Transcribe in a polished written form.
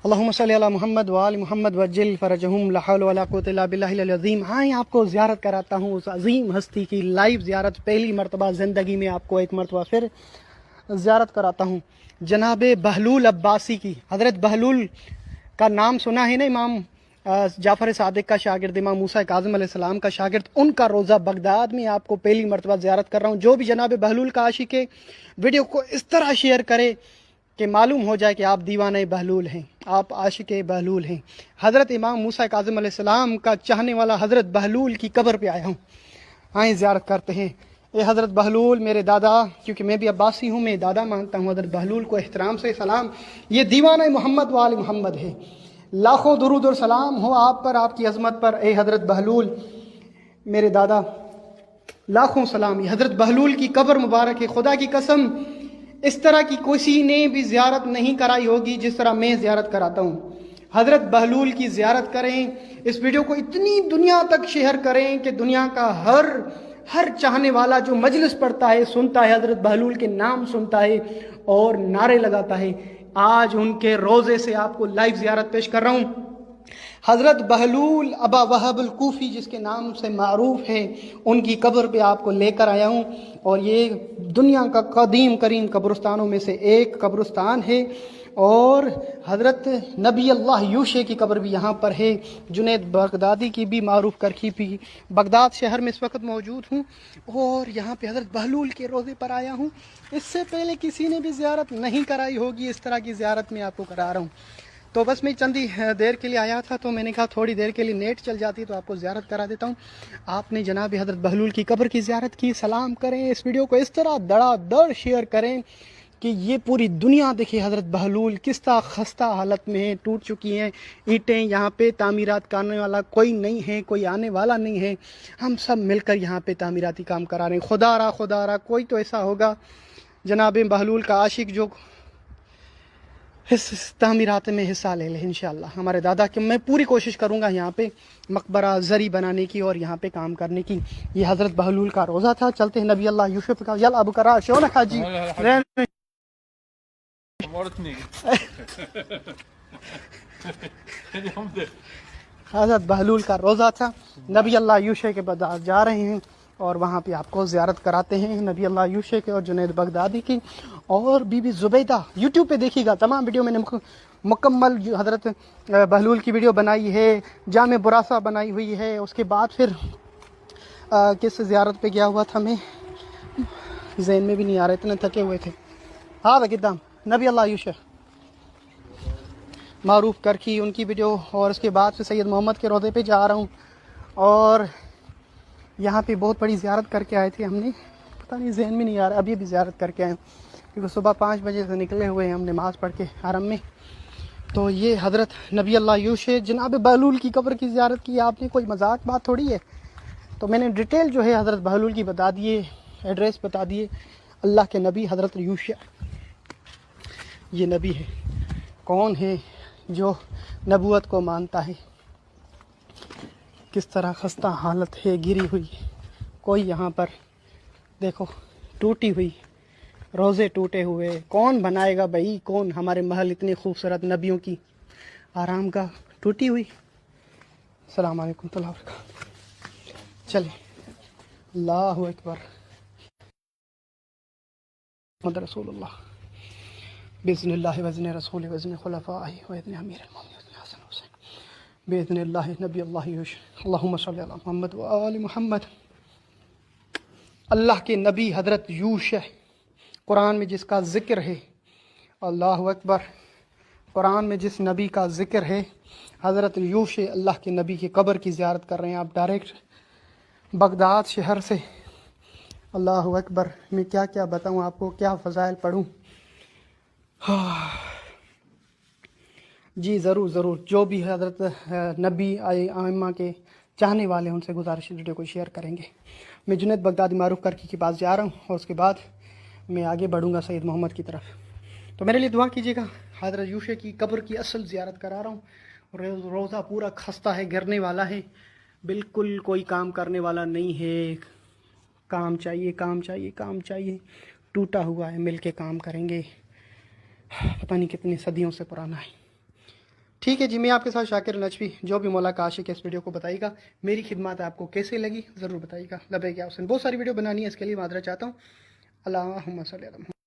اللہم صلی علی محمد وآل محمد وجل فرجہم لا حول ولا قوۃ الا باللہ العلی العظیم۔ آپ کو زیارت کراتا ہوں اس عظیم ہستی کی لائیو زیارت، پہلی مرتبہ زندگی میں آپ کو ایک مرتبہ پھر زیارت کراتا ہوں جناب بہلول عباسی کی۔ حضرت بہلول کا نام سنا ہے نا، امام جعفر صادق کا شاگرد، امام موسیٰ کاظم علیہ السلام کا شاگرد، ان کا روضہ بغداد میں آپ کو پہلی مرتبہ زیارت کر رہا ہوں۔ جو بھی جناب بہلول کا عاشق ہے، ویڈیو کو اس طرح شیئر کرے کہ معلوم ہو جائے کہ آپ دیوانہ بہلول ہیں، آپ عاشق بہلول ہیں۔ حضرت امام موسیٰ کاظم علیہ السلام کا چاہنے والا حضرت بہلول کی قبر پہ آیا ہوں، آئیں زیارت کرتے ہیں۔ اے حضرت بہلول میرے دادا، کیونکہ میں بھی عباسی ہوں، میں دادا مانتا ہوں حضرت بہلول کو، احترام سے سلام۔ یہ دیوانہ محمد وآل محمد ہے، لاکھوں درود اور سلام ہو آپ پر، آپ کی عظمت پر۔ اے حضرت بہلول میرے دادا، لاکھوں سلام۔ یہ حضرت بہلول کی قبر مبارک ہے، خدا کی قسم اس طرح کی کسی نے بھی زیارت نہیں کرائی ہوگی جس طرح میں زیارت کراتا ہوں۔ حضرت بہلول کی زیارت کریں، اس ویڈیو کو اتنی دنیا تک شیئر کریں کہ دنیا کا ہر چاہنے والا جو مجلس پڑھتا ہے، سنتا ہے، حضرت بہلول کے نام سنتا ہے اور نعرے لگاتا ہے۔ آج ان کے روضے سے آپ کو لائیو زیارت پیش کر رہا ہوں۔ حضرت بہلول ابا وہب الکوفی جس کے نام سے معروف ہے، ان کی قبر پہ آپ کو لے کر آیا ہوں، اور یہ دنیا کا قدیم ترین قبرستانوں میں سے ایک قبرستان ہے، اور حضرت نبی اللہ یوشع کی قبر بھی یہاں پر ہے۔ جنید بغدادی کی بھی معروف کرکی بھی بغداد شہر میں اس وقت موجود ہوں، اور یہاں پہ حضرت بہلول کے روضے پر آیا ہوں۔ اس سے پہلے کسی نے بھی زیارت نہیں کرائی ہوگی، اس طرح کی زیارت میں آپ کو کرا رہا ہوں۔ تو بس میں چندی دیر کے لیے آیا تھا، تو میں نے کہا تھوڑی دیر کے لیے نیٹ چل جاتی تو آپ کو زیارت کرا دیتا ہوں۔ آپ نے جناب حضرت بہلول کی قبر کی زیارت کی، سلام کریں، اس ویڈیو کو اس طرح دڑا دڑ شیئر کریں کہ یہ پوری دنیا دیکھے حضرت بہلول کس طرح خستہ حالت میں ہیں، ٹوٹ چکی ہیں اینٹیں، یہاں پہ تعمیرات کرنے والا کوئی نہیں ہے، کوئی آنے والا نہیں ہے، ہم سب مل کر یہاں پہ تعمیراتی کام کرا رہے ہیں۔ خدا را کوئی تو ایسا ہوگا جناب بہلول کا عاشق جو اس تعمیرات میں حصہ لے لے انشاءاللہ۔ ہمارے دادا کی میں پوری کوشش کروں گا یہاں پہ مقبرہ زری بنانے کی اور یہاں پہ کام کرنے کی۔ یہ حضرت بہلول کا روضہ تھا۔ چلتے ہیں نبی اللہ یوسف کا، یل ابو کرا شونک حاجی حضرت بہلول کا روضہ تھا، نبی اللہ یوشع کے بعد جا رہے ہیں اور وہاں پہ آپ کو زیارت کراتے ہیں نبی اللہ یوشع کے اور جنید بغدادی کی، اور بی بی زبیدہ۔ یوٹیوب پہ دیکھیے گا، تمام ویڈیو میں نے مکمل حضرت بہلول کی ویڈیو بنائی ہے، جامع براسہ بنائی ہوئی ہے۔ اس کے بعد پھر کس زیارت پہ گیا ہوا تھا میں، ذہن میں بھی نہیں آ رہے، اتنے تھکے ہوئے تھے۔ ہاں قدام نبی اللہ یوشع معروف کرکی، ان کی ویڈیو، اور اس کے بعد پھر سید محمد کے روضے پہ جا رہا ہوں، اور یہاں پہ بہت بڑی زیارت کر کے آئے تھے ہم نے، پتہ نہیں ذہن میں نہیں آ رہا، ابھی بھی زیارت کر کے آئے ہیں کیونکہ صبح 5 بجے سے نکلے ہوئے ہیں ہم نماز پڑھ کے حرم میں۔ تو یہ حضرت نبی اللہ یوشع جناب بہلول کی قبر کی زیارت کی، آپ نے کوئی مذاق بات تھوڑی ہے۔ تو میں نے ڈیٹیل جو ہے حضرت بہلول کی بتا دیے، ایڈریس بتا دیے۔ اللہ کے نبی حضرت یوشع یہ نبی ہے، کون ہے جو نبوت کو مانتا ہے، کس طرح خستہ حالت ہے، گری ہوئی، کوئی یہاں پر دیکھو ٹوٹی ہوئی، روزے ٹوٹے ہوئے، کون بنائے گا بھائی، کون ہمارے محل اتنے خوبصورت نبیوں کی آرام گاہ ٹوٹی ہوئی۔ السلام علیکم ورحمۃ اللہ وبرکاتہ۔ چلیں، اللہ اکبر، محمد رسول اللہ، بإذن اللہ وزن رسول وزن خلفاء وزن امیر المؤمنین حسن حسین، بإذن اللہ نبی اللہ یوشع، اللہم صلی علی محمد وآل محمد۔ اللہ کے نبی حضرت یوشع، قرآن میں جس کا ذکر ہے، اللہ اکبر، قرآن میں جس نبی کا ذکر ہے حضرت یوشع، اللہ کے نبی کی قبر کی زیارت کر رہے ہیں آپ ڈائریکٹ بغداد شہر سے۔ اللہ اکبر، میں کیا کیا بتاؤں آپ کو، کیا فضائل پڑھوں۔ جی ضرور، جو بھی حضرت نبی آئمہ کے چاہنے والے ہیں ان سے گزارش ویڈیو کو شیئر کریں گے۔ میں جنید بغدادی معروف کرکی کے پاس جا رہا ہوں، اور اس کے بعد میں آگے بڑھوں گا سید محمد کی طرف۔ تو میرے لیے دعا کیجیے گا، حضرت یوشع کی قبر کی اصل زیارت کرا رہا ہوں۔ روزہ پورا خستہ ہے، گرنے والا ہے، بالکل کوئی کام کرنے والا نہیں ہے، کام چاہیے، ٹوٹا ہوا ہے، مل کے کام کریں گے، پتہ نہیں کتنی صدیوں سے پرانا ہے۔ ٹھیک ہے جی، میں آپ کے ساتھ شاکر نجفی، جو بھی مولا کا عاشق ہے اس ویڈیو کو بتائیے گا، میری خدمات آپ کو کیسے لگی ضرور بتائیے گا۔ لبیک یا حسین، بہت ساری ویڈیو بنانی ہے، اس کے لیے معذرت چاہتا ہوں۔ اللہم صلی علی محمد۔